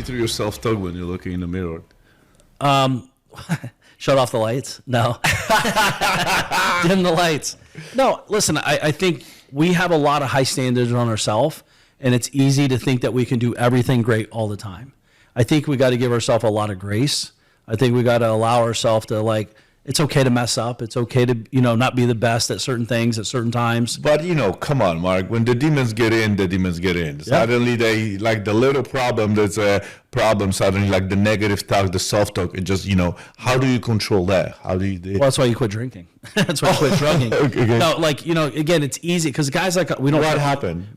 me through your self-talk when you're looking in the mirror. Shut off the lights? No. Dim the lights. No, listen, I think we have a lot of high standards on ourselves, and it's easy to think that we can do everything great all the time. I think we got to give ourselves a lot of grace. I think we got to allow ourselves to, like, it's okay to mess up. It's okay to, not be the best at certain things at certain times. But, come on, Mark. When the demons get in, the demons get in. Yep. Suddenly they, like the little problem, there's a problem. Suddenly, like the negative talk, the self-talk, it just, how do you control that? How do you... Well, that's why you quit drinking. That's why you quit drinking. Okay. No, like, again, it's easy because guys like, we don't... What happened?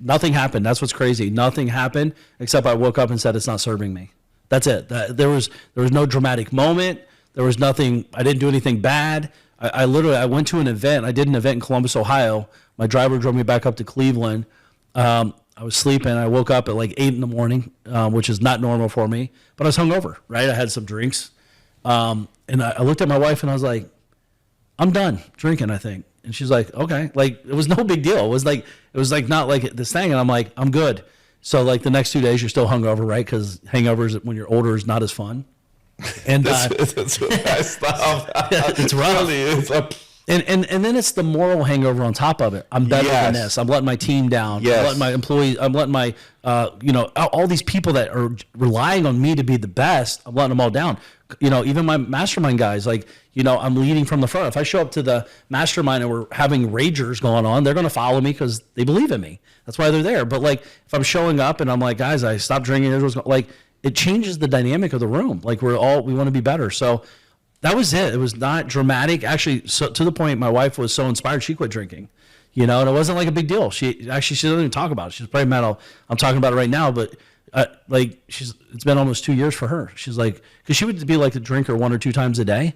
Nothing happened. That's what's crazy. Nothing happened except I woke up and said it's not serving me. That's it. There was no dramatic moment. There was nothing. I didn't do anything bad. I went to an event. I did an event in Columbus, Ohio. My driver drove me back up to Cleveland. I was sleeping. I woke up at like 8 in the morning, which is not normal for me. But I was hungover, right? I had some drinks. And I looked at my wife and I was like, I'm done drinking, I think. And she's like, okay. Like, it was no big deal. It was like not like this thing. And I'm like, I'm good. So like the next 2 days, you're still hungover, right? Because hangovers when you're older is not as fun. And that's what I stopped. It's rough. Really is. And then it's the moral hangover on top of it. I'm better than this. I'm letting my team down. Yes. I'm letting my employees. I'm letting my all these people that are relying on me to be the best. I'm letting them all down. Even my mastermind guys. Like I'm leading from the front. If I show up to the mastermind and we're having ragers going on, they're going to follow me because they believe in me. That's why they're there. But like if I'm showing up and I'm like, guys, I stopped drinking. Like it changes the dynamic of the room. Like we want to be better. So that was it. It was not dramatic. Actually, so to the point, my wife was so inspired, she quit drinking. And it wasn't like a big deal. She doesn't even talk about it. She's probably mad I'm talking about it right now, but it's been almost 2 years for her. She's like, because she would be like a drinker 1 or 2 times a day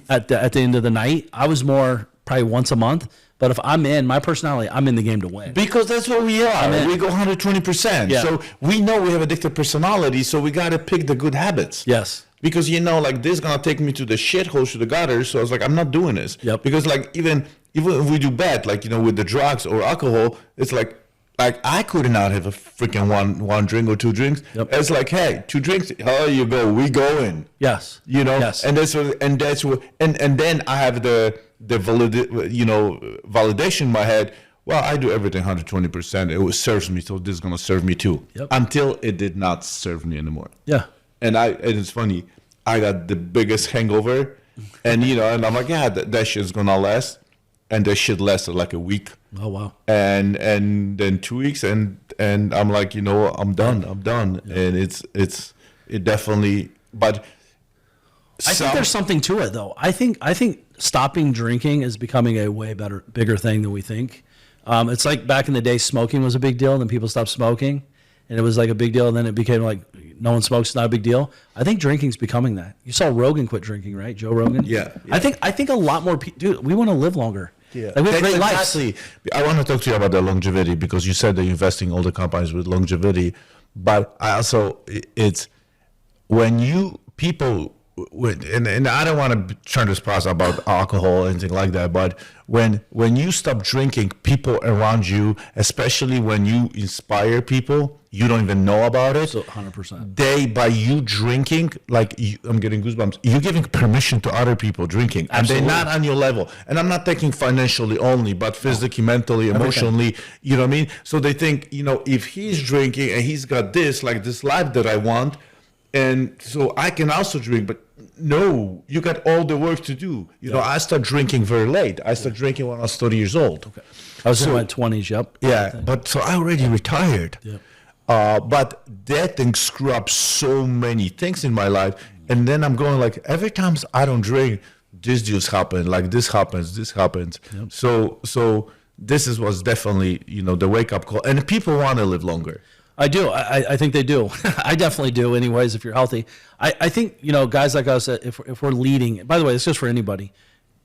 at the end of the night. I was more probably once a month. But if I'm in my personality, I'm in the game to win. Because that's what we are. We go 120%. Yeah. So we know we have addictive personality, so we got to pick the good habits. Yes. Because, like, this is going to take me to the shithole, to the gutter. So I was like, I'm not doing this. Yep. Because, like, even if we do bad, like, with the drugs or alcohol, it's like I could not have a freaking one drink or 2 drinks. Yep. It's like, hey, 2 drinks, how you go? We going. Yes. Yes. And then I have the validation in my head. Well, I do everything 120%. It serves me, so this is gonna serve me too. Yep. Until it did not serve me anymore. Yeah. And it's funny. I got the biggest hangover, and and I'm like, yeah, that shit's gonna last, and that shit lasted like a week. Oh wow. And then 2 weeks, and I'm like, I'm done. Yeah. And it definitely, but. I think there's something to it, though. I think stopping drinking is becoming a way bigger thing than we think. It's like back in the day, smoking was a big deal, and then people stopped smoking, and it was like a big deal, and then it became like no one smokes, it's not a big deal. I think drinking's becoming that. You saw Rogan quit drinking, right? Joe Rogan? Yeah. I think a lot more people, dude, we want to live longer. Yeah. Like we have great lives. Exactly. I want to talk to you about the longevity, because you said that you're investing all the companies with longevity, but I also, it's when people... And I don't want to turn this process about alcohol or anything like that, but when you stop drinking, people around you, especially when you inspire people, you don't even know about it. So 100%. By you drinking, I'm getting goosebumps. You're giving permission to other people drinking, Absolutely. And they're not on your level. And I'm not thinking financially only, but physically, mentally, emotionally. You know what I mean? So they think, if he's drinking and he's got this life that I want, and so I can also drink, but no, you got all the work to do. I started drinking very late. I started drinking when I was 30 years old. Okay. I was in my 20s, yep. Yeah, but so I already retired. Yep. But that thing screwed up so many things in my life. And then I'm going like, every time I don't drink, this just happens, like this happens. Yep. So this was definitely, the wake-up call. And people want to live longer. I do. I think they do. I definitely do anyways, if you're healthy. I think, guys like us, if we're leading, by the way, it's just for anybody.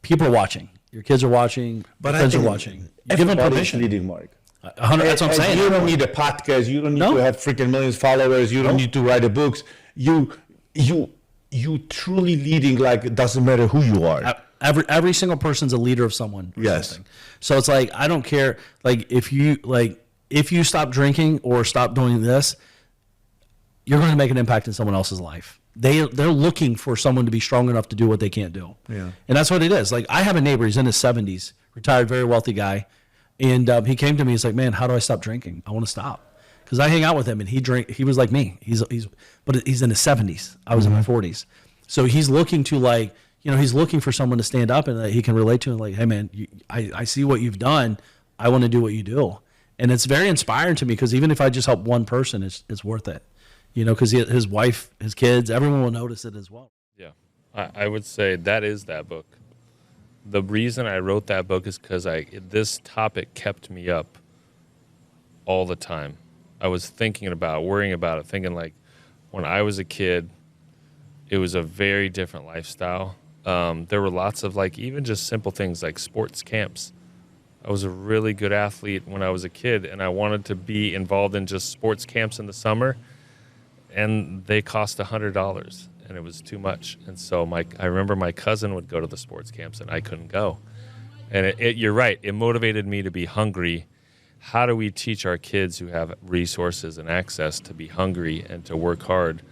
People are watching. Your kids are watching. Your friends are watching. You give them permission. Leading, Mark. 100, that's what I'm saying. You don't need a podcast. You don't need to have freaking millions of followers. You don't need to write the books. You truly leading, like, it doesn't matter who you are. Every single person's a leader of someone. Yes. Something. So it's like, I don't care. Like, if you stop drinking or stop doing this, you're going to make an impact in someone else's life. They're looking for someone to be strong enough to do what they can't do. Yeah. And that's what it is. Like, I have a neighbor, he's in his 70s, retired, very wealthy guy. And he came to me, he's like, man, how do I stop drinking? I want to stop. Because I hang out with him and he was like me. But he's in his 70s. I was in my 40s. So he's looking to, like, he's looking for someone to stand up and that he can relate to, and like, hey man, I see what you've done. I want to do what you do. And it's very inspiring to me, because even if I just help one person, it's worth it. Because his wife, his kids, everyone will notice it as well. Yeah, I would say that is that book. The reason I wrote that book is because this topic kept me up all the time. I was thinking about, worrying about it, thinking like, when I was a kid, it was a very different lifestyle. There were lots of, like, even just simple things like sports camps. I was a really good athlete when I was a kid, and I wanted to be involved in just sports camps in the summer, and they cost $100, and it was too much. And so I remember my cousin would go to the sports camps, and I couldn't go. And you're right, it motivated me to be hungry. How do we teach our kids who have resources and access to be hungry and to work hard?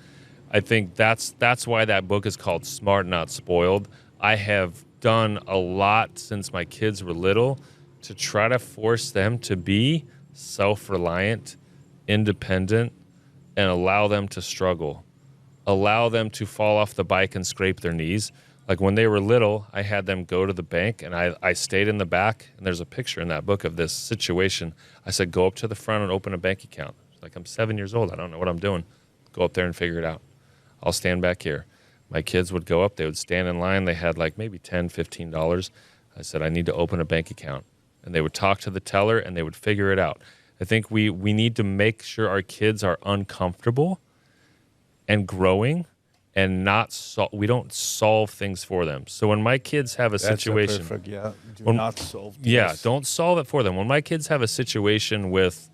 I think that's why that book is called Smart Not Spoiled. I have done a lot since my kids were little to try to force them to be self-reliant, independent, and allow them to struggle. Allow them to fall off the bike and scrape their knees. Like, when they were little, I had them go to the bank, and I stayed in the back, and there's a picture in that book of this situation. I said, go up to the front and open a bank account. Like, I'm 7 years old. I don't know what I'm doing. Go up there and figure it out. I'll stand back here. My kids would go up. They would stand in line. They had like maybe $10, $15. I said, I need to open a bank account. And they would talk to the teller, and they would figure it out. I think we need to make sure our kids are uncomfortable and growing, and we don't solve things for them. So when my kids have a situation, perfect, yeah. Not solve this. Yeah, don't solve it for them. When my kids have a situation with,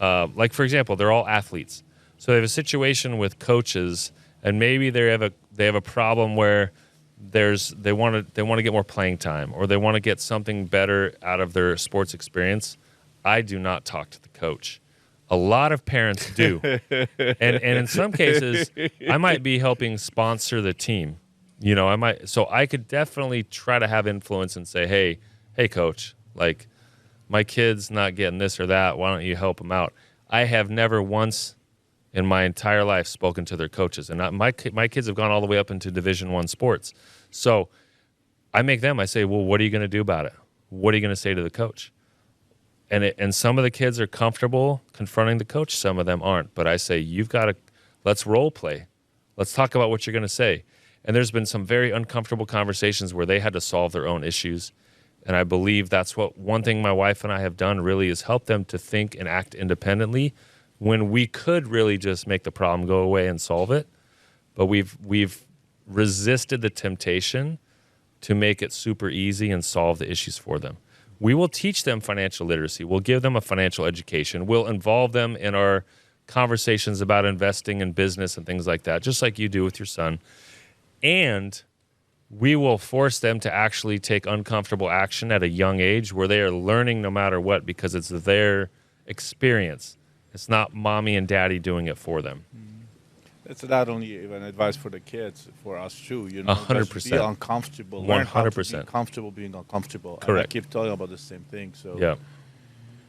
like, for example, they're all athletes. So they have a situation with coaches, and maybe they have a problem where they want to get more playing time, or they want to get something better out of their sports experience. I do not talk to the coach. A lot of parents do. and in some cases, I might be helping sponsor the team. So I could definitely try to have influence and say, hey coach, like, my kid's not getting this or that. Why don't you help them out? I have never once in my entire life spoken to their coaches. And my kids have gone all the way up into Division I sports. So I say, well, what are you going to do about it? What are you going to say to the coach? And some of the kids are comfortable confronting the coach. Some of them aren't. But I say, let's role play. Let's talk about what you're going to say. And there's been some very uncomfortable conversations where they had to solve their own issues. And I believe that's one thing my wife and I have done really is help them to think and act independently, when we could really just make the problem go away and solve it. But we've resisted the temptation to make it super easy and solve the issues for them. We will teach them financial literacy. We'll give them a financial education. We'll involve them in our conversations about investing in business and things like that, just like you do with your son. And we will force them to actually take uncomfortable action at a young age, where they are learning no matter what, because it's their experience. It's not mommy and daddy doing it for them. It's not only even advice for the kids, for us too. 100%. Be uncomfortable. Learn how to be 100%. comfortable being uncomfortable. Correct. And I keep talking about the same thing. So Yeah.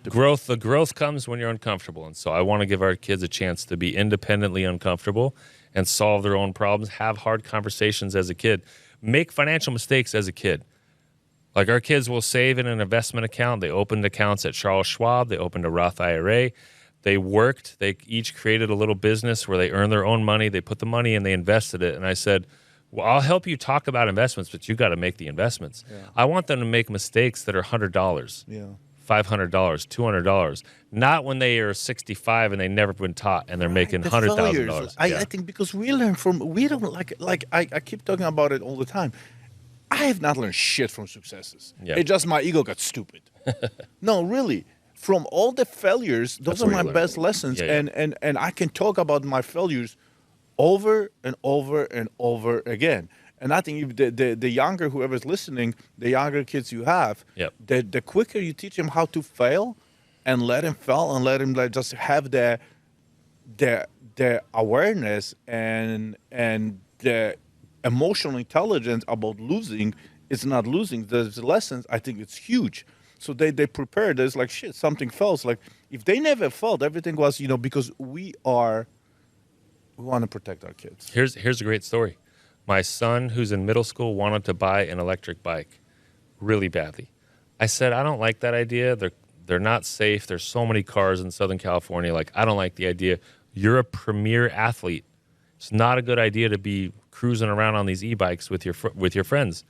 The growth comes when you're uncomfortable. And so I want to give our kids a chance to be independently uncomfortable and solve their own problems, have hard conversations as a kid, make financial mistakes as a kid. Like, our kids will save in an investment account. They opened accounts at Charles Schwab. They opened a Roth IRA. They worked. They each created a little business where they earned their own money. They put the money in, they invested it. And I said, well, I'll help you talk about investments, but you got to make the investments. Yeah. I want them to make mistakes that are $100, $500, $200, not when they are 65 and they've never been taught and they're making $100,000. I think because we don't like I keep talking about it all the time. I have not learned shit from successes. Yeah. It's just my ego got stupid. No, really. From all the failures, those are my best lessons. Yeah. And I can talk about my failures over and over and over again. And I think the younger, whoever's listening, the younger kids you have, the quicker you teach them how to fail and let him fail and let him just have the the awareness and the emotional intelligence about losing is not losing. There's lessons. I think it's huge. So they prepare. There's like shit. Something felt like if they never felt, everything was because we want to protect our kids. Here's a great story. My son, who's in middle school, wanted to buy an electric bike really badly. I said, I don't like that idea. They're not safe. There's so many cars in Southern California. Like, I don't like the idea. You're a premier athlete. It's not a good idea to be cruising around on these e-bikes with your friends.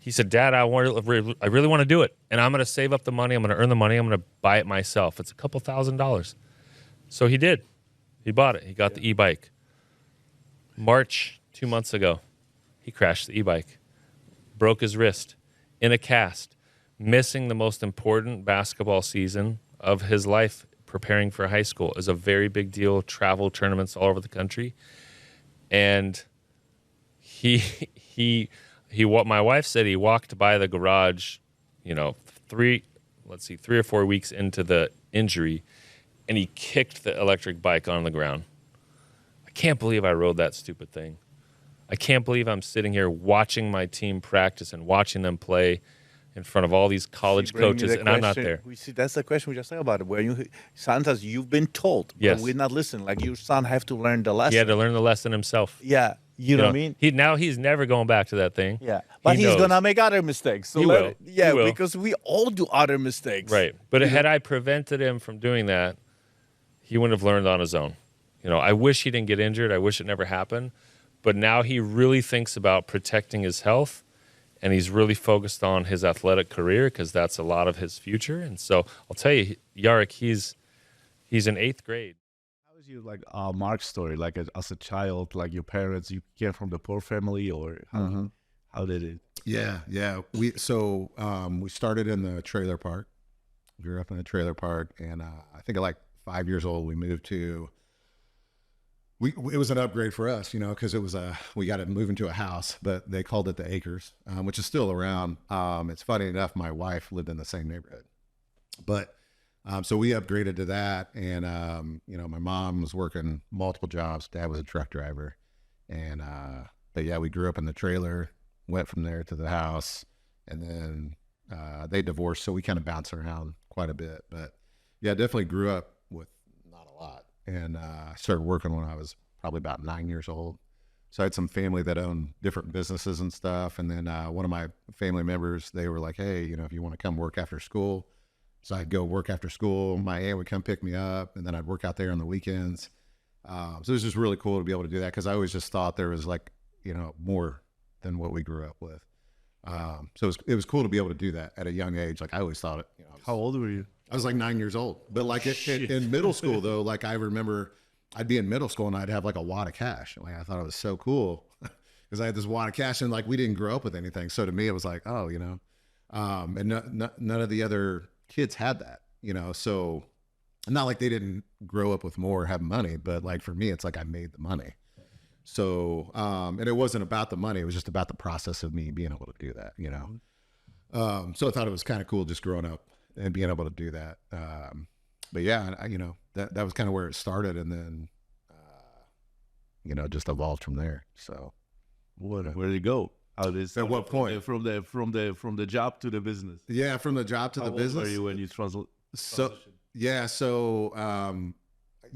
He said, Dad, I really want to do it. And I'm going to save up the money. I'm going to earn the money. I'm going to buy it myself. It's a couple $1,000s. So he did. He bought it. He got the e-bike. March 2 months ago, he crashed the e-bike, broke his wrist in a cast, missing the most important basketball season of his life. Preparing for high school is a very big deal. Travel tournaments all over the country, and what my wife said, he walked by the garage, 3 or 4 weeks into the injury, and he kicked the electric bike on the ground. I can't believe I rode that stupid thing. I can't believe I'm sitting here watching my team practice and watching them play in front of all these college coaches, and I'm not there. We see that's the question we just talked about. Where sometimes you've been told, yes, but we're not listening. Like your son have to learn the lesson. He had to learn the lesson himself. Yeah, you know what I mean. He's never going back to that thing. Yeah, but he's gonna make other mistakes. So he will. Because we all do other mistakes. Right, but had I prevented him from doing that, he wouldn't have learned on his own. I wish he didn't get injured. I wish it never happened. But now he really thinks about protecting his health. And he's really focused on his athletic career because that's a lot of his future. And so I'll tell you, Jarek, he's in 8th grade. How is your Mark's story? Like as a child, like your parents, you came from the poor family, or how did it? Yeah. We started in the trailer park. Grew up in a trailer park, and I think at like 5 years old, we moved to. It was an upgrade for us, because it was we got to move into a house, but they called it the Acres, which is still around. It's funny enough, my wife lived in the same neighborhood, but so we upgraded to that, and my mom was working multiple jobs. Dad was a truck driver, and but yeah, we grew up in the trailer, went from there to the house, and then they divorced, so we kind of bounced around quite a bit. But yeah, definitely grew up with not a lot. And I started working when I was probably about 9 years old. So I had some family that owned different businesses and stuff. And then one of my family members, they were like, hey, if you want to come work after school. So I'd go work after school. My aunt would come pick me up, and then I'd work out there on the weekends. So it was just really cool to be able to do that, because I always just thought there was more than what we grew up with. So it was cool to be able to do that at a young age. Like I always thought it. How old were you? I was like 9 years old, but like in middle school though, like I remember I'd be in middle school and I'd have like a wad of cash. Like I thought it was so cool because I had this wad of cash, and like we didn't grow up with anything. So to me, it was like, oh, and none of the other kids had that, so not like they didn't grow up with more or have money, but like for me, it's like I made the money. So, and it wasn't about the money. It was just about the process of me being able to do that, so I thought it was kind of cool just growing up and being able to do that. But yeah, that was kind of where it started, and then, just evolved from there. So where did it go? At what point? From the job to the business. Yeah. From the job to the business. How old were you when you transitioned?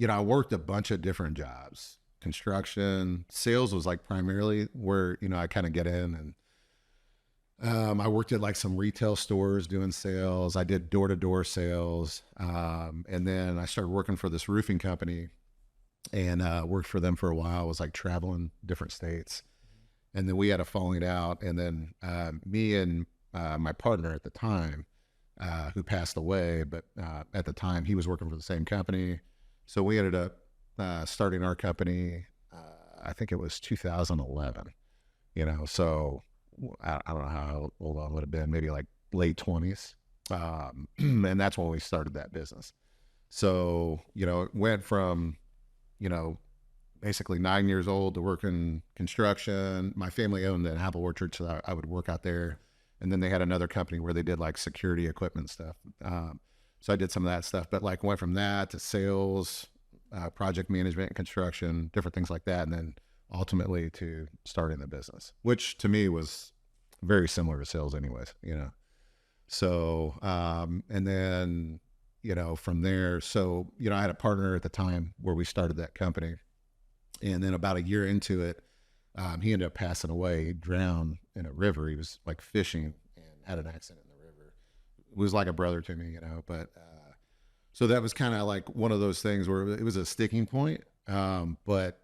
I worked a bunch of different jobs. Construction, sales was like primarily where, I kind of get in, and I worked at like some retail stores doing sales. I did door-to-door sales. And then I started working for this roofing company, and worked for them for a while. I was like traveling different states. And then we had a falling out. And then me and my partner at the time, who passed away, but at the time he was working for the same company. So we ended up starting our company, I think it was 2011, so I don't know how old I would have been, maybe like late 20s. And that's when we started that business. So, it went from, basically 9 years old to working construction. My family owned an apple orchard, so I would work out there. And then they had another company where they did like security equipment stuff. So I did some of that stuff, but like went from that to sales, project management and construction, different things like that. And then ultimately to starting the business, which to me was very similar to sales anyways, So, and then, from there, so, I had a partner at the time where we started that company. And then about a year into it, he ended up passing away. He drowned in a river. He was like fishing and had an accident in the river. It was like a brother to me, but, so that was kind of like one of those things where it was a sticking point. But,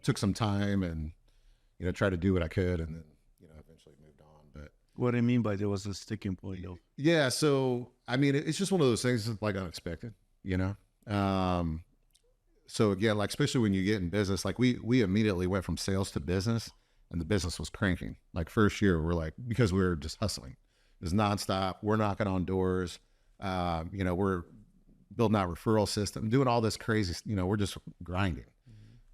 took some time and, tried to do what I could, and then, eventually moved on. But What do you mean by there was a sticking point, though? yeah, so, I mean, it's just one of those things that's like unexpected, So again, like, especially when you get in business, like we immediately went from sales to business, and the business was cranking. Like first year, we're like, because we were just hustling. It was nonstop. We're knocking on doors. We're building out referral system, doing all this crazy, we're just grinding,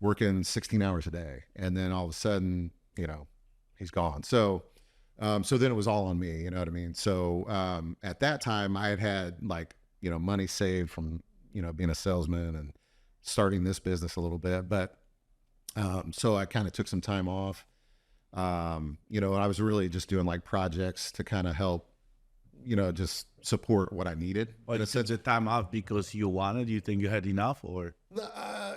working 16 hours a day. And then all of a sudden, he's gone. So then it was all on me, you know what I mean? So, at that time I had like, money saved from, being a salesman and starting this business a little bit, but, so I kind of took some time off. I was really just doing like projects to kind of help, just support what I needed. But it said the time off because you wanted, you think you had enough, or?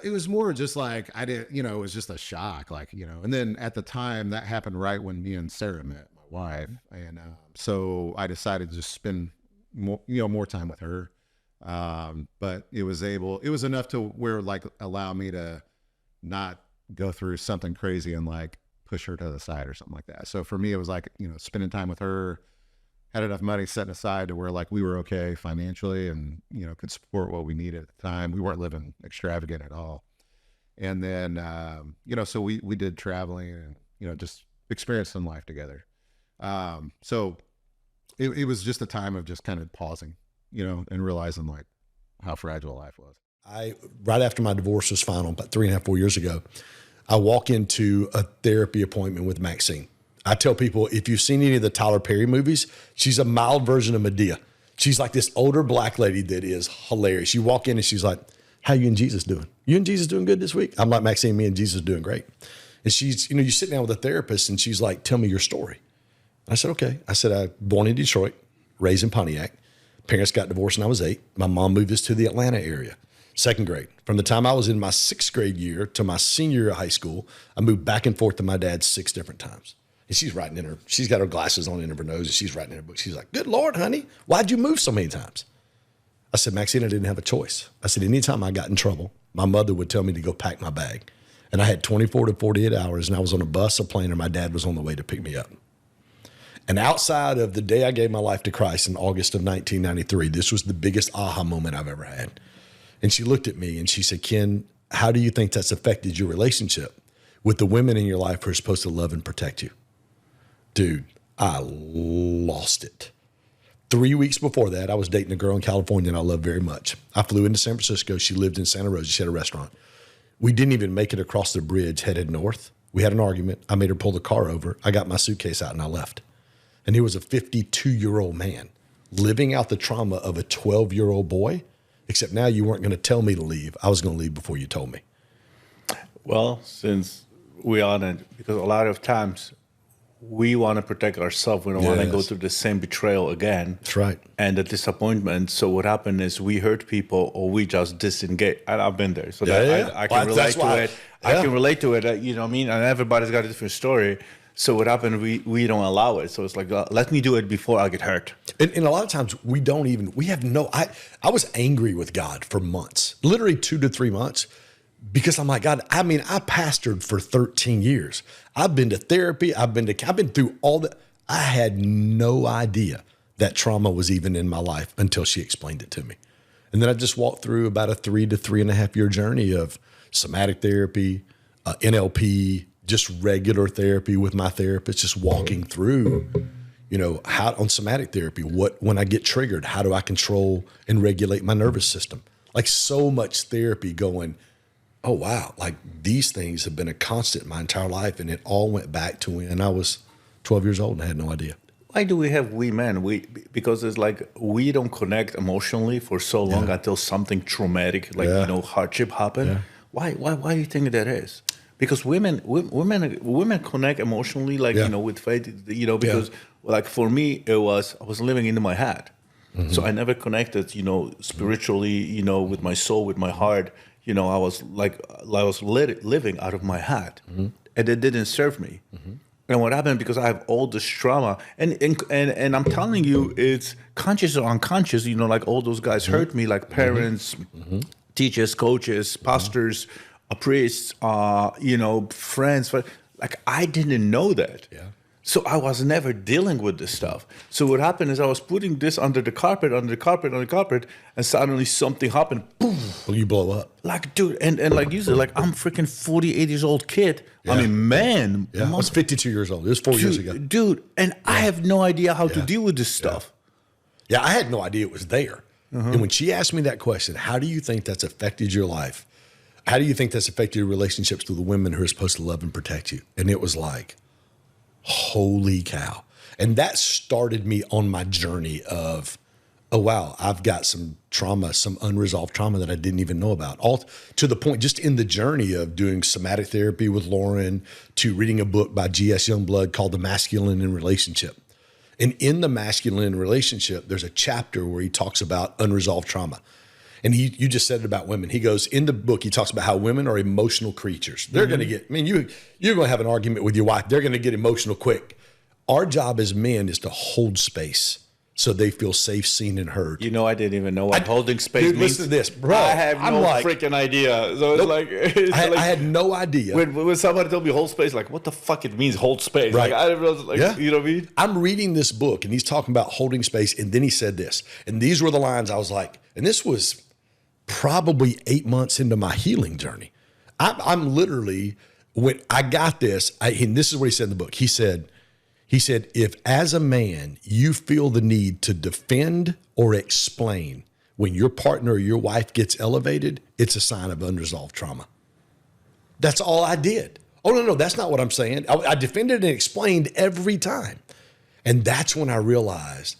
It was more just like, I didn't, it was just a shock, like, and then at the time that happened right when me and Sarah met, my wife. And, so I decided to just spend more time with her. But it was enough to where like allow me to not go through something crazy and like push her to the side or something like that. So for me, it was like, spending time with her, had enough money set aside to where like we were okay financially and, could support what we needed at the time. We weren't living extravagant at all. And then, so we did traveling and, just experiencing life together. So it was just a time of just kind of pausing, and realizing like how fragile life was. Right after my divorce was final, about 3.5, 4 years ago, I walk into a therapy appointment with Maxine. I tell people, if you've seen any of the Tyler Perry movies, she's a mild version of Medea. She's like this older black lady that is hilarious. You walk in and she's like, how you and Jesus doing? You and Jesus doing good this week? I'm like, Maxine, me and Jesus are doing great. And she's, you sit down with a therapist and she's like, tell me your story. And I said, okay. I said, I born in Detroit, raised in Pontiac. Parents got divorced when I was 8. My mom moved us to the Atlanta area, 2nd grade. From the time I was in my 6th grade year to my senior year of high school, I moved back and forth to my dad 6 different times. And she's got her glasses on in her nose and she's writing in her book. She's like, good Lord, honey, why'd you move so many times? I said, Maxine, I didn't have a choice. I said, anytime I got in trouble, my mother would tell me to go pack my bag. And I had 24 to 48 hours and I was on a bus, a plane, or my dad was on the way to pick me up. And outside of the day I gave my life to Christ in August of 1993, this was the biggest aha moment I've ever had. And she looked at me and she said, Ken, how do you think that's affected your relationship with the women in your life who are supposed to love and protect you? Dude, I lost it. 3 weeks before that, I was dating a girl in California and I loved very much. I flew into San Francisco. She lived in Santa Rosa. She had a restaurant. We didn't even make it across the bridge headed north. We had an argument. I made her pull the car over. I got my suitcase out and I left. And he was a 52-year-old man living out the trauma of a 12-year-old boy, except now you weren't going to tell me to leave. I was going to leave before you told me. Well, since we are in, because a lot of times we want to protect ourselves. We don't want to go through the same betrayal again. That's right. And the disappointment. So what happened is we hurt people or we just disengage. I've been there. So I can relate to it. I can relate to it. You know what I mean? And everybody's got a different story. So what happened, we don't allow it. So it's like, let me do it before I get hurt. And a lot of times I was angry with God for months, literally 2 to 3 months. Because I'm like, God, I pastored for 13 years. I've been to therapy. I've been through all that. I had no idea that trauma was even in my life until she explained it to me. And then I just walked through about a 3 to 3.5 year journey of somatic therapy, NLP, just regular therapy with my therapist, just walking through, how on somatic therapy, when I get triggered, how do I control and regulate my nervous system? Like so much therapy going, oh, wow, like these things have been a constant my entire life. And it all went back to when I was 12 years old and I had no idea. why do we have we men? Because it's like we don't connect emotionally for so long until something traumatic, like hardship happened. Why do you think that is? Because women connect emotionally, like with faith, because like for me I was living into my head, so I never connected, spiritually, with my soul, with my heart. I was living out of my head, and it didn't serve me. And what happened, because I have all this trauma, and I'm telling you, it's conscious or unconscious. Like all those guys hurt me, like parents, teachers, coaches, pastors, priests, friends. Like I didn't know that. Yeah. So I was never dealing with this stuff. So what happened is I was putting this under the carpet, and suddenly something happened. Boom! Well, you blow up. Like, dude, and like you said, like I'm freaking 48 years old kid. Yeah. I mean, man. Yeah. I was 52 years old. It was 4 years ago. Dude, and I have no idea how to deal with this stuff. Yeah, I had no idea it was there. And when she asked me that question, how do you think that's affected your life? How do you think that's affected your relationships with the women who are supposed to love and protect you? And it was like, holy cow. And that started me on my journey of, oh, wow, I've got some trauma, some unresolved trauma that I didn't even know about. All to the point, just in the journey of doing somatic therapy with Lauren, to reading a book by G.S. Youngblood called The Masculine in Relationship. And in The Masculine in Relationship, there's a chapter where he talks about unresolved trauma. And you just said it about women. He goes, in the book, he talks about how women are emotional creatures. They're going to get, you're going to have an argument with your wife. They're going to get emotional quick. Our job as men is to hold space so they feel safe, seen, and heard. I didn't even know what holding space means. Listen to this, bro. I have no freaking idea. So it's I had no idea. When somebody told me hold space, like, what the fuck it means hold space? Right. Like, I didn't realize, you know what I mean? I'm reading this book, and he's talking about holding space, and then he said this. And these were the lines I was like, and this was probably 8 months into my healing journey. I'm literally, when I got this, and this is what he said in the book. He said, if as a man, you feel the need to defend or explain when your partner or your wife gets elevated, it's a sign of unresolved trauma. That's all I did. Oh, no, that's not what I'm saying. I defended and explained every time. And that's when I realized,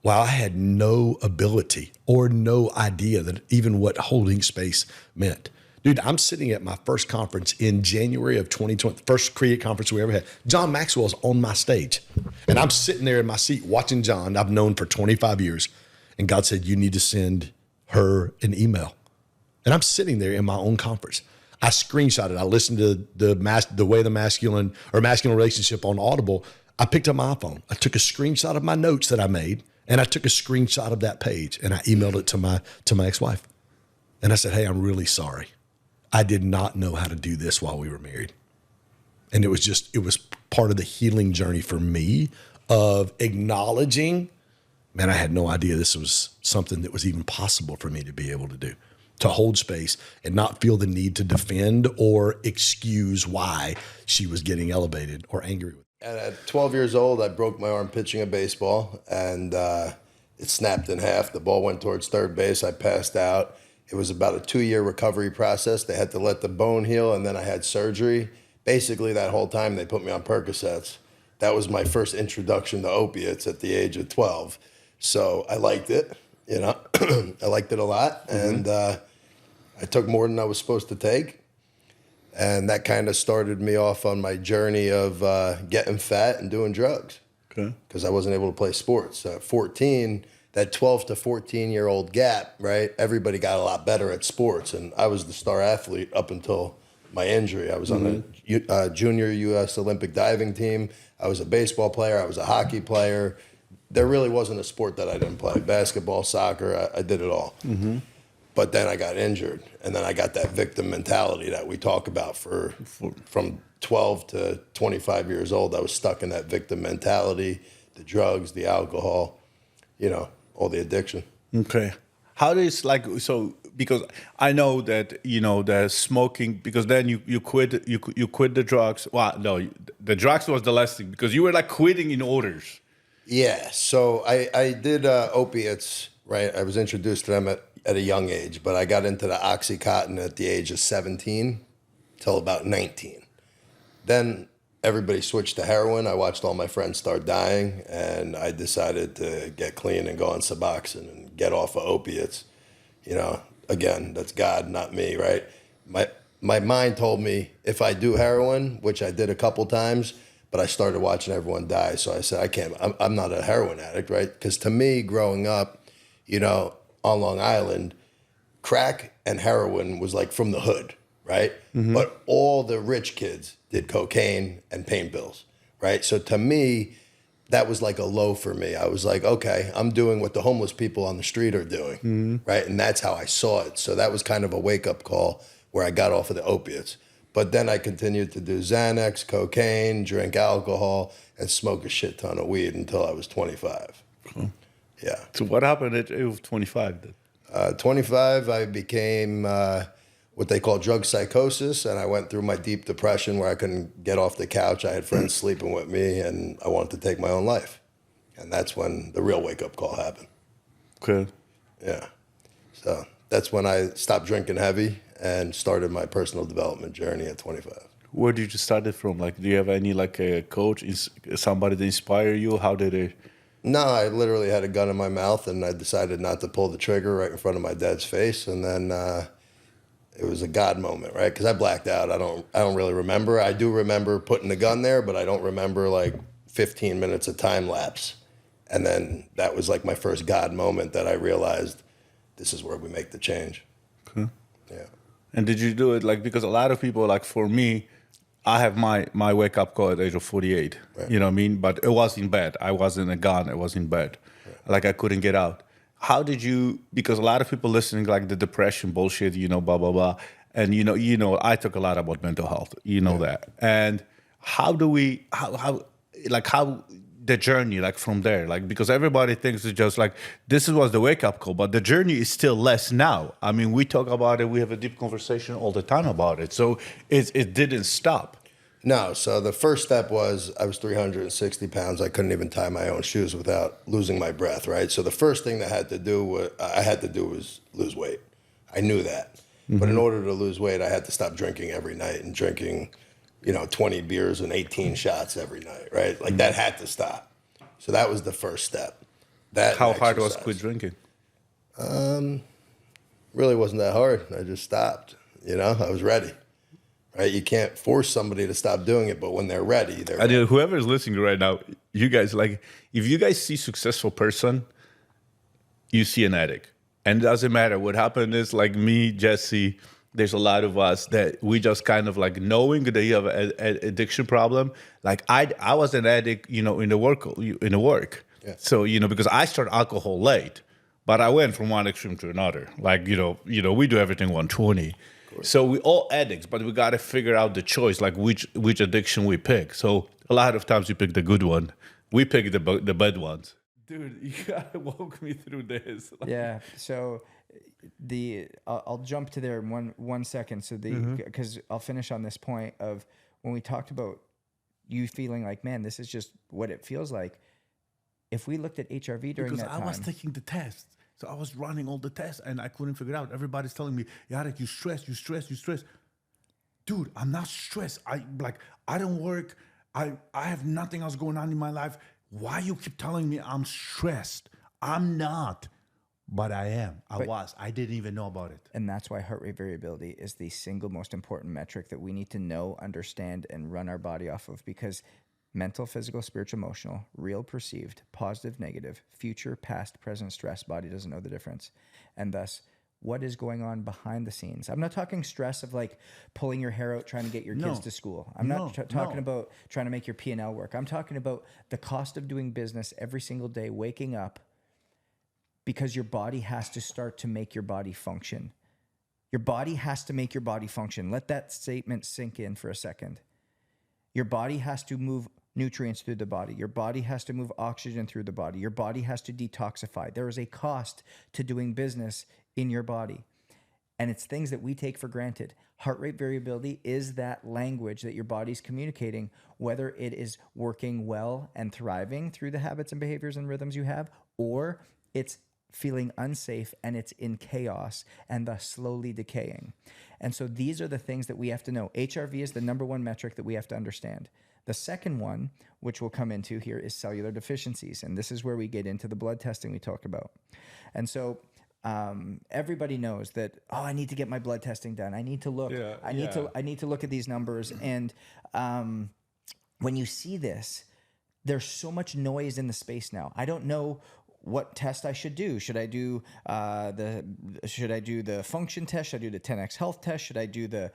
wow, I had no ability or no idea that even what holding space meant. Dude, I'm sitting at my first conference in January of 2020, first Create conference we ever had. John Maxwell's on my stage. And I'm sitting there in my seat watching John, I've known for 25 years. And God said, you need to send her an email. And I'm sitting there in my own conference. I screenshotted. I listened to the Way the Masculine Relationship on Audible. I picked up my iPhone. I took a screenshot of my notes that I made. And I took a screenshot of that page and I emailed it to my ex-wife. And I said, hey, I'm really sorry. I did not know how to do this while we were married. And it was part of the healing journey for me of acknowledging, man, I had no idea this was something that was even possible for me to be able to do, to hold space and not feel the need to defend or excuse why she was getting elevated or angry with me. And at 12 years old, I broke my arm pitching a baseball, and it snapped in half. The ball went towards third base. I passed out. It was about a 2-year recovery process. They had to let the bone heal, and then I had surgery. Basically, that whole time, they put me on Percocets. That was my first introduction to opiates at the age of 12. So I liked it, I liked it a lot, and I took more than I was supposed to take. And that kind of started me off on my journey of getting fat and doing drugs. Okay. Because I wasn't able to play sports. At 14, that 12 to 14-year-old gap, right? Everybody got a lot better at sports. And I was the star athlete up until my injury. I was on a junior U.S. Olympic diving team. I was a baseball player. I was a hockey player. There really wasn't a sport that I didn't play. Basketball, soccer, I did it all. Mm-hmm. But then I got injured, and then I got that victim mentality that we talk about from 12 to 25 years old. I was stuck in that victim mentality, the drugs, the alcohol, all the addiction. Okay. How does because I know that, the smoking, because then you quit the drugs. Well, no, the drugs was the last thing, because you were like quitting in orders. Yeah. So I did opiates, right? I was introduced to them at a young age, but I got into the Oxycontin at the age of 17 till about 19. Then everybody switched to heroin. I watched all my friends start dying, and I decided to get clean and go on Suboxone and get off of opiates. You know, again, that's God, not me, right? My mind told me if I do heroin, which I did a couple times, but I started watching everyone die. So I said, I can't, I'm not a heroin addict, right? Because to me, growing up, you know, on Long Island, crack and heroin was like from the hood, right? But all the rich kids did cocaine and pain pills, right? So to me, that was like a low for me. I was like, okay, I'm doing what the homeless people on the street are doing, right? And that's how I saw it. So that was kind of a wake-up call where I got off of the opiates. But then I continued to do Xanax, cocaine, drink alcohol, and smoke a shit ton of weed until I was 25. Yeah. So what happened at age of 25 then? 25, I became what they call drug psychosis, and I went through my deep depression where I couldn't get off the couch. I had friends sleeping with me, and I wanted to take my own life. And that's when the real wake-up call happened. Okay. Yeah. So that's when I stopped drinking heavy and started my personal development journey at 25. Where did you start it from? Like, do you have any like a coach, somebody that inspire you? How did it? No, I literally had a gun in my mouth, and I decided not to pull the trigger right in front of my dad's face. And then it was a God moment, right? Because I blacked out. I don't really remember. I do remember putting the gun there, but I don't remember like 15 minutes of time lapse. And then that was like my first God moment that I realized this is where we make the change. Okay. Yeah. And did you do it like, because a lot of people, like for me, I have my wake up call at the age of 48. Right. You know what I mean? But it was in bed. I wasn't a gun. I was in bed. Right. Like I couldn't get out. How did you? Because a lot of people listening, like the depression bullshit, you know, blah blah blah. And you know, I talk a lot about mental health. You know that. And how do we? How the journey, like from there, like, because everybody thinks it's just like this was the wake up call, but the journey is still less now. I mean, we talk about it, we have a deep conversation all the time about it. So it didn't stop. No, so the first step was I was 360 pounds. I couldn't even tie my own shoes without losing my breath, right? So the first thing that I had to do was lose weight. I knew that. But in order to lose weight, I had to stop drinking every night and drinking, 20 beers and 18 shots every night, right? Like that had to stop. So that was the first step. How hard was quit drinking? Really wasn't that hard. I just stopped. I was ready. Right? You can't force somebody to stop doing it, but when they're ready, they're ready. Whoever is listening right now, you guys, like, if you guys see successful person, you see an addict. And it doesn't matter. What happened is, like me, Jesse, there's a lot of us that we just kind of like knowing that you have an addiction problem. Like I was an addict, in the work. Yeah. So, because I started alcohol late, but I went from one extreme to another. Like, we do everything 120. So we all addicts, but we got to figure out the choice, like which addiction we pick. So a lot of times we pick the good one. We pick the bad ones. Dude, you gotta walk me through this. Yeah. So I'll jump to there in one second. So because I'll finish on this point of when we talked about you feeling like, man, this is just what it feels like. If we looked at HRV during that time, because I was taking the test. So I was running all the tests and I couldn't figure it out. Everybody's telling me, Jarek, you stress. Dude, I'm not stressed. I don't work. I have nothing else going on in my life. Why you keep telling me I'm stressed? I'm not. But I am. I didn't even know about it. And that's why heart rate variability is the single most important metric that we need to know, understand, and run our body off of, because mental, physical, spiritual, emotional, real, perceived, positive, negative, future, past, present, stress, body doesn't know the difference. And thus, what is going on behind the scenes? I'm not talking stress of like pulling your hair out trying to get your kids to school. I'm not talking about trying to make your P&L work. I'm talking about the cost of doing business every single day, waking up, because your body has to start to make your body function. Your body has to make your body function. Let that statement sink in for a second. Your body has to move nutrients through the body. Your body has to move oxygen through the body. Your body has to detoxify. There is a cost to doing business in your body. And it's things that we take for granted. Heart rate variability is that language that your body's communicating, whether it is working well and thriving through the habits and behaviors and rhythms you have, or it's feeling unsafe and it's in chaos and thus slowly decaying. And so these are the things that we have to know. HRV is the number one metric that we have to understand. The second one, which we'll come into here, is cellular deficiencies. And this is where we get into the blood testing we talked about. And so everybody knows that, oh, I need to get my blood testing done. I need to look. I need to look at these numbers. And when you see this, there's so much noise in the space now. I don't know what test I should do. Should I do the function test? Should I do the 10x health test? Should I do the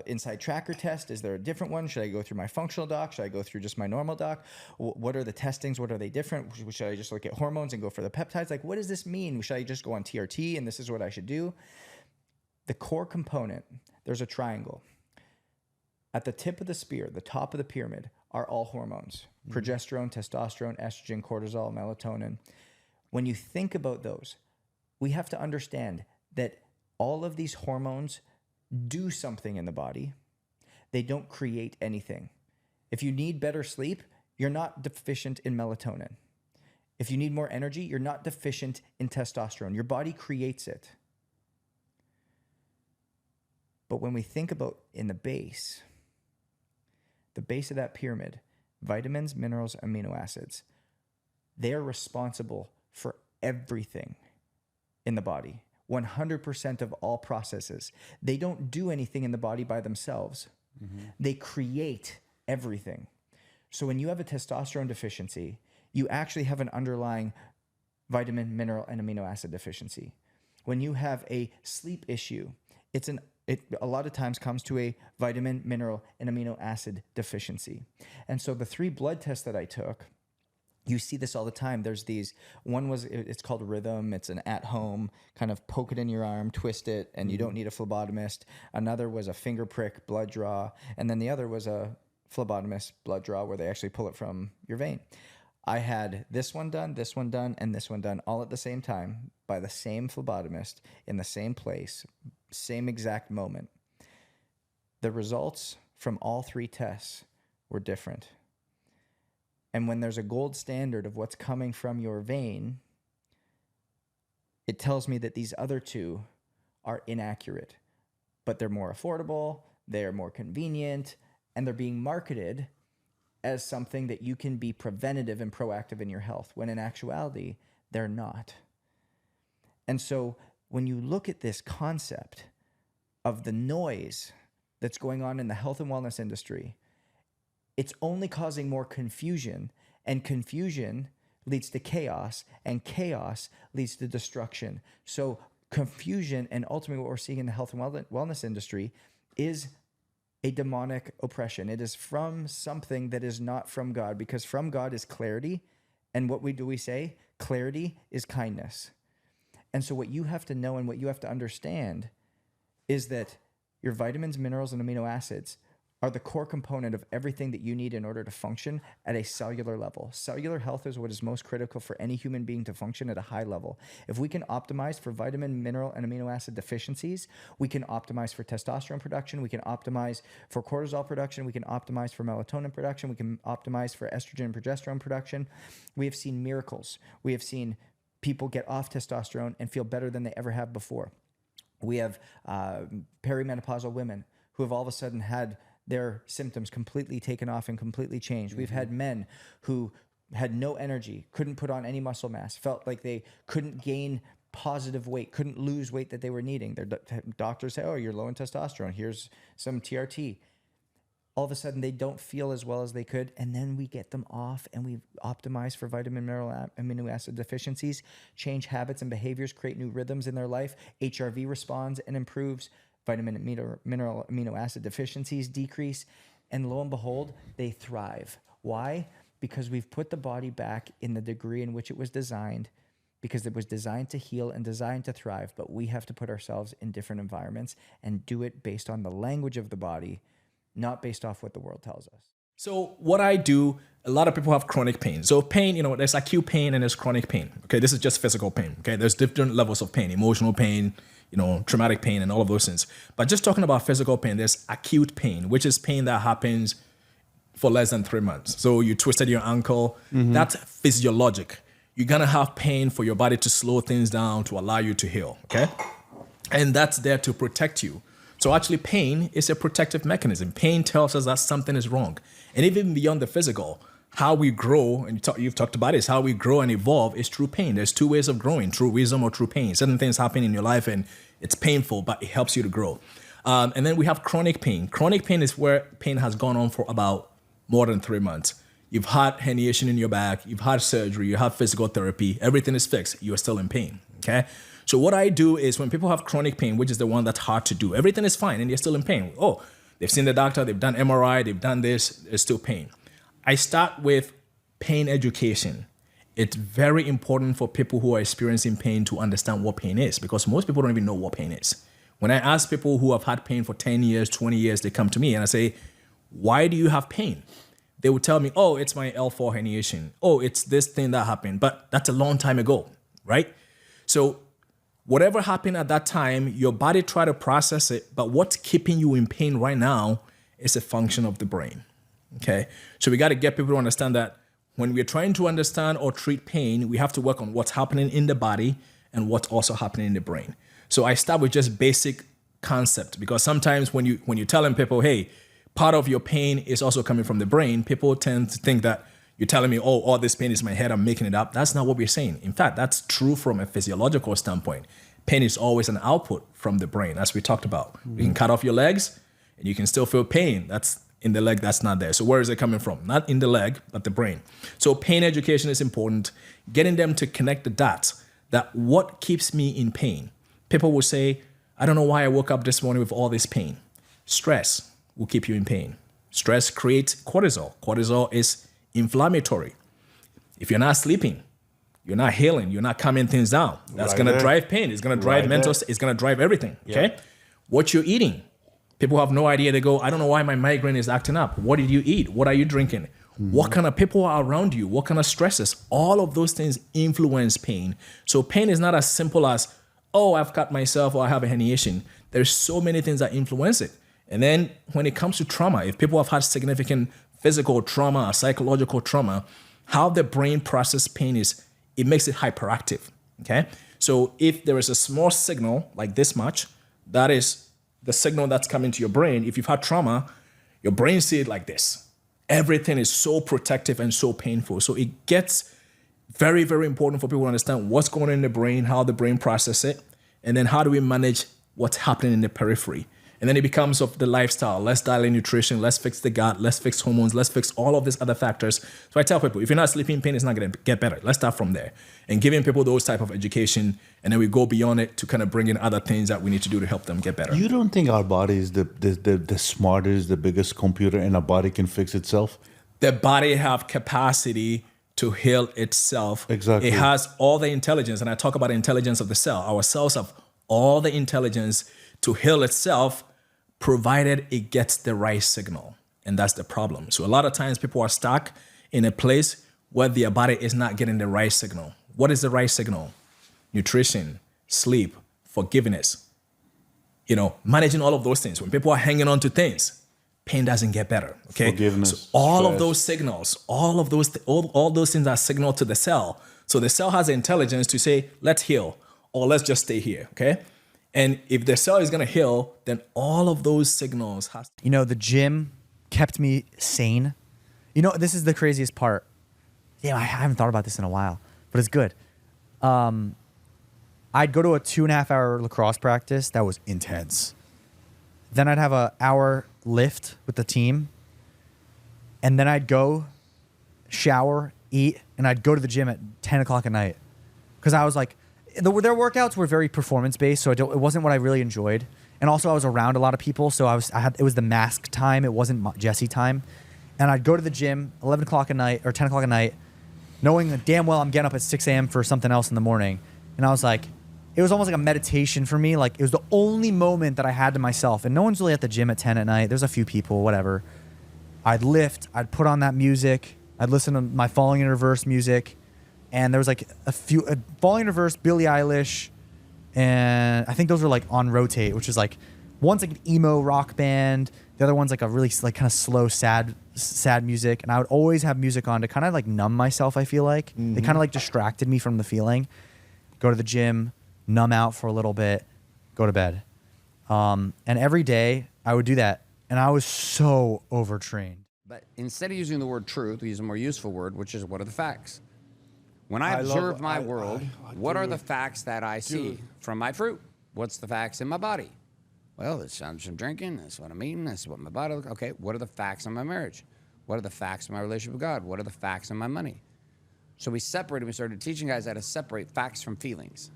inside tracker test? Is there a different one? Should I go through my functional doc? Should I go through just my normal doc? What are the testings? What are they different? Should I just look at hormones and go for the peptides? Like, what does this mean? Should I just go on TRT and this is what I should do? The core component, there's a triangle. At the tip of the spear, the top of the pyramid, are all hormones: progesterone, testosterone, estrogen, cortisol, melatonin. When you think about those, we have to understand that all of these hormones do something in the body. They don't create anything. If you need better sleep, you're not deficient in melatonin. If you need more energy, you're not deficient in testosterone. Your body creates it. But when we think about in the base of that pyramid, vitamins, minerals, amino acids, they're responsible for everything in the body. 100% of all processes. They don't do anything in the body by themselves. They create everything. So when you have a testosterone deficiency, you actually have an underlying vitamin, mineral, and amino acid deficiency. When you have a sleep issue, it a lot of times comes to a vitamin, mineral, and amino acid deficiency. And so the 3 blood tests that I took, you see this all the time. There's these, it's called Rhythm. It's an at-home kind of poke it in your arm, twist it, and you don't need a phlebotomist. Another was a finger prick blood draw. And then the other was a phlebotomist blood draw where they actually pull it from your vein. I had this one done, and this one done all at the same time by the same phlebotomist in the same place, same exact moment. The results from all 3 tests were different. And when there's a gold standard of what's coming from your vein, it tells me that these other 2 are inaccurate, but they're more affordable, they're more convenient, and they're being marketed as something that you can be preventative and proactive in your health, when in actuality, they're not. And so when you look at this concept of the noise that's going on in the health and wellness industry, it's only causing more confusion, and confusion leads to chaos, and chaos leads to destruction. So confusion, and ultimately what we're seeing in the health and wellness industry, is a demonic oppression. It is from something that is not from God, because from God is clarity. And what we say? Clarity is kindness. And so what you have to know and what you have to understand is that your vitamins, minerals, and amino acids are the core component of everything that you need in order to function at a cellular level. Cellular health is what is most critical for any human being to function at a high level. If we can optimize for vitamin, mineral, and amino acid deficiencies, we can optimize for testosterone production, we can optimize for cortisol production, we can optimize for melatonin production, we can optimize for estrogen and progesterone production. We have seen miracles. We have seen people get off testosterone and feel better than they ever have before. We have perimenopausal women who have all of a sudden had their symptoms completely taken off and completely changed. We've had men who had no energy, couldn't put on any muscle mass, felt like they couldn't gain positive weight, couldn't lose weight that they were needing. Their doctors say, oh, you're low in testosterone. Here's some TRT. All of a sudden, they don't feel as well as they could. And then we get them off and we optimize for vitamin, mineral, amino acid deficiencies, change habits and behaviors, create new rhythms in their life. HRV responds and improves. Vitamin, mineral, amino acid deficiencies decrease. And lo and behold, they thrive. Why? Because we've put the body back in the degree in which it was designed, because it was designed to heal and designed to thrive. But we have to put ourselves in different environments and do it based on the language of the body, not based off what the world tells us. So what I do, a lot of people have chronic pain. So pain, there's acute pain and there's chronic pain. Okay, this is just physical pain. Okay, there's different levels of pain, emotional pain, traumatic pain and all of those things. But just talking about physical pain, there's acute pain, which is pain that happens for less than 3 months. So you twisted your ankle, that's physiologic. You're gonna have pain for your body to slow things down to allow you to heal, okay? And that's there to protect you. So actually pain is a protective mechanism. Pain tells us that something is wrong. And even beyond the physical, how we grow, and you've talked about this, how we grow and evolve is through pain. There's two ways of growing, through wisdom or through pain. Certain things happen in your life and it's painful, but it helps you to grow. And then we have chronic pain. Chronic pain is where pain has gone on for about more than 3 months. You've had herniation in your back, you've had surgery, you have physical therapy, everything is fixed, you're still in pain, okay? So what I do is when people have chronic pain, which is the one that's hard to do, everything is fine and you're still in pain. Oh, they've seen the doctor, they've done MRI, they've done this, there's still pain. I start with pain education. It's very important for people who are experiencing pain to understand what pain is, because most people don't even know what pain is. When I ask people who have had pain for 10 years, 20 years, they come to me and I say, why do you have pain? They would tell me, oh, it's my L4 herniation. Oh, it's this thing that happened. But that's a long time ago, right? So whatever happened at that time, your body tried to process it, but what's keeping you in pain right now is a function of the brain, okay? So we got to get people to understand that when we're trying to understand or treat pain, we have to work on what's happening in the body and what's also happening in the brain. So I start with just basic concept, because sometimes when you're telling people, hey, part of your pain is also coming from the brain, people tend to think that you're telling me, oh, all this pain is my head, I'm making it up. That's not what we're saying. In fact, that's true from a physiological standpoint. Pain is always an output from the brain, as we talked about. You can cut off your legs and you can still feel pain. That's in the leg, that's not there. So where is it coming from? Not in the leg, but the brain. So pain education is important, getting them to connect the dots, that what keeps me in pain. People will say, I don't know why I woke up this morning with all this pain. Stress will keep you in pain. Stress creates cortisol. Cortisol is inflammatory. If you're not sleeping, you're not healing, you're not calming things down. That's going to drive pain. It's going to drive mental, it's going to drive everything, okay? What you're eating. People have no idea. They go, I don't know why my migraine is acting up. What did you eat? What are you drinking? What kind of people are around you? What kind of stresses? All of those things influence pain. So pain is not as simple as, oh, I've cut myself or I have a herniation. There's so many things that influence it. And then when it comes to trauma, if people have had significant physical trauma or psychological trauma, how the brain processes pain is, it makes it hyperactive, okay? So if there is a small signal like this much, that is the signal that's coming to your brain. If you've had trauma, your brain sees it like this. Everything is so protective and so painful. So it gets very, very important for people to understand what's going on in the brain, how the brain processes it, and then how do we manage what's happening in the periphery. And then it becomes of the lifestyle. Let's dial in nutrition. Let's fix the gut. Let's fix hormones. Let's fix all of these other factors. So I tell people, if you're not sleeping, pain is not going to get better. Let's start from there. And giving people those type of education. And then we go beyond it to kind of bring in other things that we need to do to help them get better. You don't think our body is the smartest, the biggest computer, and our body can fix itself? The body have capacity to heal itself. Exactly. It has all the intelligence. And I talk about the intelligence of the cell. Our cells have all the intelligence to heal itself, provided it gets the right signal. And that's the problem. So a lot of times people are stuck in a place where their body is not getting the right signal. What is the right signal? Nutrition, sleep, forgiveness, managing all of those things. When people are hanging on to things, pain doesn't get better, okay? Forgiveness, so all stress. of those signals, all those things are signaled to the cell. So the cell has the intelligence to say, let's heal, or let's just stay here, okay? And if the cell is going to heal, then all of those signals has to. The gym kept me sane. This is the craziest part. Yeah, I haven't thought about this in a while, but it's good. I'd go to a 2.5 hour lacrosse practice that was intense. Then I'd have an hour lift with the team. And then I'd go shower, eat, and I'd go to the gym at 10 o'clock at night. Because I was like, their workouts were very performance-based, so it wasn't what I really enjoyed. And also I was around a lot of people, so it was the mask time. It wasn't Jesse time. And I'd go to the gym 11 o'clock at night or 10 o'clock at night, knowing damn well I'm getting up at 6 a.m. for something else in the morning. And I was like, it was almost like a meditation for me. Like, it was the only moment that I had to myself. And no one's really at the gym at 10 at night. There's a few people, whatever. I'd lift. I'd put on that music. I'd listen to my Falling in Reverse music. And there was like a Falling in Reverse, Billie Eilish. And I think those were like on rotate, which is like, one's like an emo rock band. The other one's like a really like kind of slow, sad music. And I would always have music on to kind of like numb myself, I feel like. Mm-hmm. It kind of like distracted me from the feeling. Go to the gym, numb out for a little bit, go to bed. And every day I would do that. And I was so overtrained. But instead of using the word truth, we use a more useful word, which is what are the facts? When I observe my world, what are the facts that I see from my fruit? What's the facts in my body? Well, this I'm drinking, this is what I'm eating, this is what my body looks. Okay, what are the facts on my marriage? What are the facts in my relationship with God? What are the facts on my money? So we separated, we started teaching guys how to separate facts from feelings.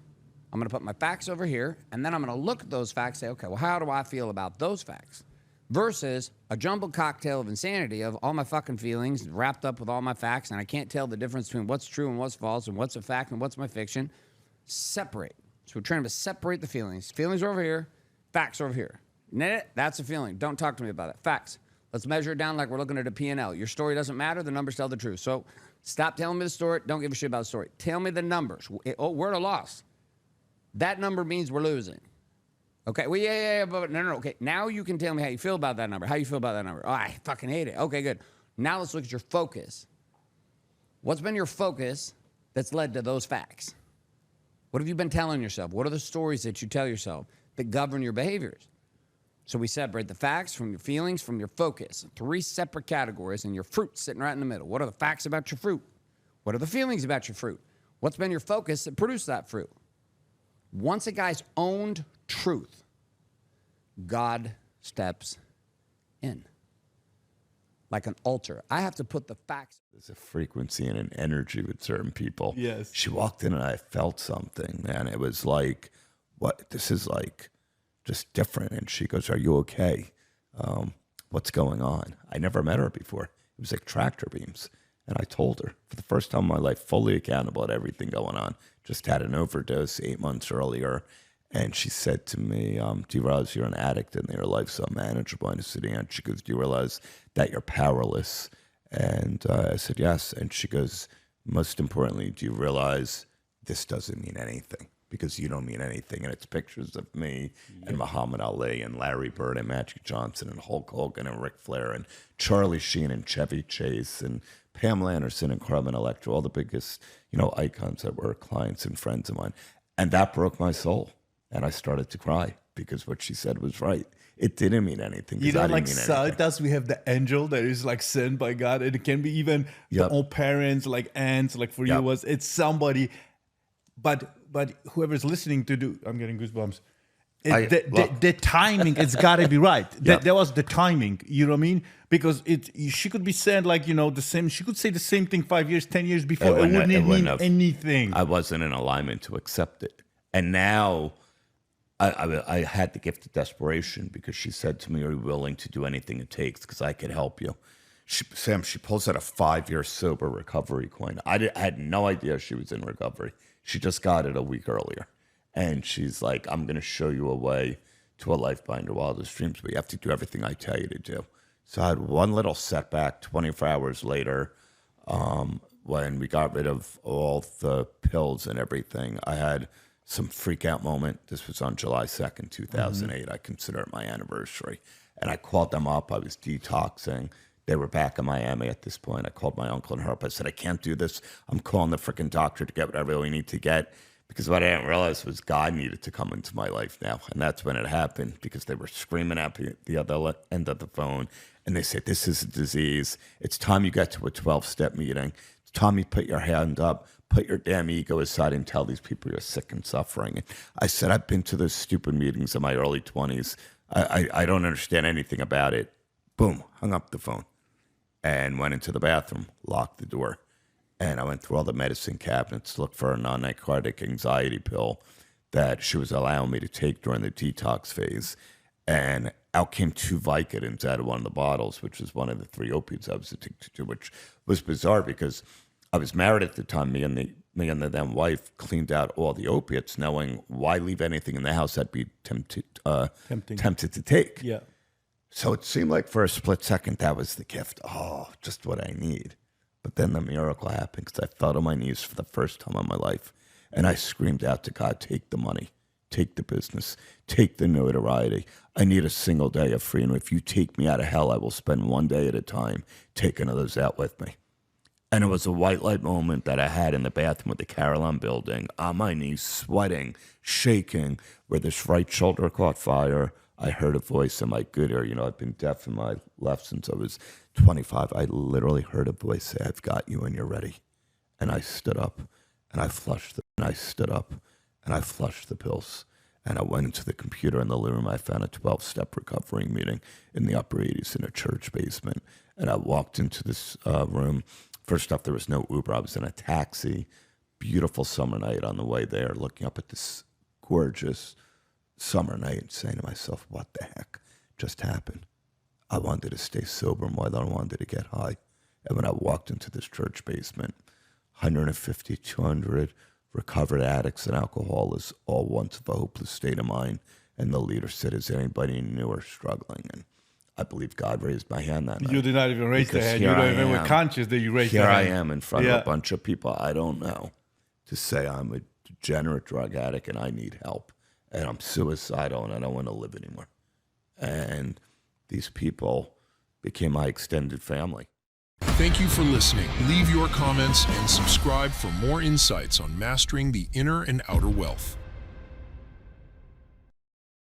I'm gonna put my facts over here, and then I'm gonna look at those facts and say, okay, well, how do I feel about those facts? Versus a jumbled cocktail of insanity of all my fucking feelings wrapped up with all my facts, and I can't tell the difference between what's true and what's false and what's a fact and what's my fiction. Separate. So we're trying to separate the feelings. Feelings are over here, facts are over here. That's a feeling. Don't talk to me about it. Facts. Let's measure it down like we're looking at a P&L. Your story doesn't matter. The numbers tell the truth. So stop telling me the story. Don't give a shit about the story. Tell me the numbers. Oh, we're at a loss. That number means we're losing. Okay, well, yeah, but no. Okay, now you can tell me how you feel about that number. How you feel about that number? Oh, I fucking hate it. Okay, good. Now let's look at your focus. What's been your focus that's led to those facts? What have you been telling yourself? What are the stories that you tell yourself that govern your behaviors? So we separate the facts from your feelings, from your focus. 3 separate categories, and your fruit sitting right in the middle. What are the facts about your fruit? What are the feelings about your fruit? What's been your focus that produced that fruit? Once a guy's owned truth, God steps in. Like an altar. I have to put the facts. There's a frequency and an energy with certain people. Yes. She walked in and I felt something, man. It was like, what? This is like just different. And she goes, are you okay? What's going on? I never met her before. It was like tractor beams. And I told her, for the first time in my life, fully accountable at everything going on. Just had an overdose 8 months earlier. And she said to me, do you realize you're an addict and your life's unmanageable? And I said, yeah. And she goes, do you realize that you're powerless? And I said, yes. And she goes, most importantly, do you realize this doesn't mean anything? Because you don't mean anything. And it's pictures of me and Muhammad Ali and Larry Bird and Magic Johnson and Hulk Hogan and Ric Flair and Charlie Sheen and Chevy Chase and Pamela Anderson and Carmen Electra, all the biggest, icons that were clients and friends of mine. And that broke my soul. And I started to cry because what she said was right. It didn't mean anything. Like Salitas, we have the angel that is like sent by God. And it can be even the own parents, like aunts, like for you it's somebody. But whoever's listening I'm getting goosebumps. The timing, it's got to be right. That was the timing. You know what I mean? Because she could be saying like, the same. She could say the same thing 5 years, 10 years before. It wouldn't mean anything. I wasn't in alignment to accept it. And now I had the gift of desperation because she said to me, are you willing to do anything it takes? Because I could help you. She pulls out a 5-year sober recovery coin. I had no idea she was in recovery. She just got it a week earlier. And she's like, I'm going to show you a way to a life behind your wildest dreams, but you have to do everything I tell you to do. So I had one little setback 24 hours later when we got rid of all the pills and everything. I had some freak out moment. This was on July 2nd, 2008. I consider it my anniversary. And I called them up. I was detoxing. They were back in Miami at this point. I called my uncle and Herb. I said, I can't do this. I'm calling the freaking doctor to get what I really need to get. Because what I didn't realize was God needed to come into my life now. And that's when it happened, because they were screaming at the other end of the phone. And they said, this is a disease. It's time you get to a 12-step meeting. It's time you put your hand up, put your damn ego aside and tell these people you're sick and suffering. And I said, I've been to those stupid meetings in my early 20s. I don't understand anything about it. Boom, hung up the phone and went into the bathroom, locked the door. And I went through all the medicine cabinets, looked for a non-narcotic anxiety pill that she was allowing me to take during the detox phase. And out came 2 Vicodins out of one of the bottles, which was one of the 3 opiates I was addicted to, which was bizarre because I was married at the time. Me and the then wife cleaned out all the opiates, knowing why leave anything in the house I'd be tempted to take. Yeah. So it seemed like for a split second that was the gift. Oh, just what I need. But then the miracle happened because I fell on my knees for the first time in my life. And I screamed out to God, take the money, take the business, take the notoriety. I need a single day of freedom. If you take me out of hell, I will spend one day at a time taking others out with me. And it was a white light moment that I had in the bathroom of the Caroline building, on my knees, sweating, shaking, where this right shoulder caught fire. I heard a voice in my good ear. You know, I've been deaf in my left since I was 25. I literally heard a voice say, I've got you and you're ready. And I stood up and I flushed the pills. And I went into the computer in the living room. I found a 12-step recovery meeting in the upper 80s in a church basement. And I walked into this room. First off, there was no Uber. I was in a taxi. Beautiful summer night on the way there, looking up at this gorgeous summer night and saying to myself, what the heck just happened? I wanted to stay sober more than I wanted to get high. And when I walked into this church basement, 150, 200 recovered addicts and alcoholics, all once of a hopeless state of mind. And the leader said, is there anybody new or struggling? And I believe God raised my hand that night. You did not even raise the hand. You don't even were conscious that you raised the hand. Here I am in front of a bunch of people I don't know to say I'm a degenerate drug addict and I need help. And I'm suicidal and I don't want to live anymore. And these people became my extended family. Thank you for listening. Leave your comments and subscribe for more insights on mastering the inner and outer wealth.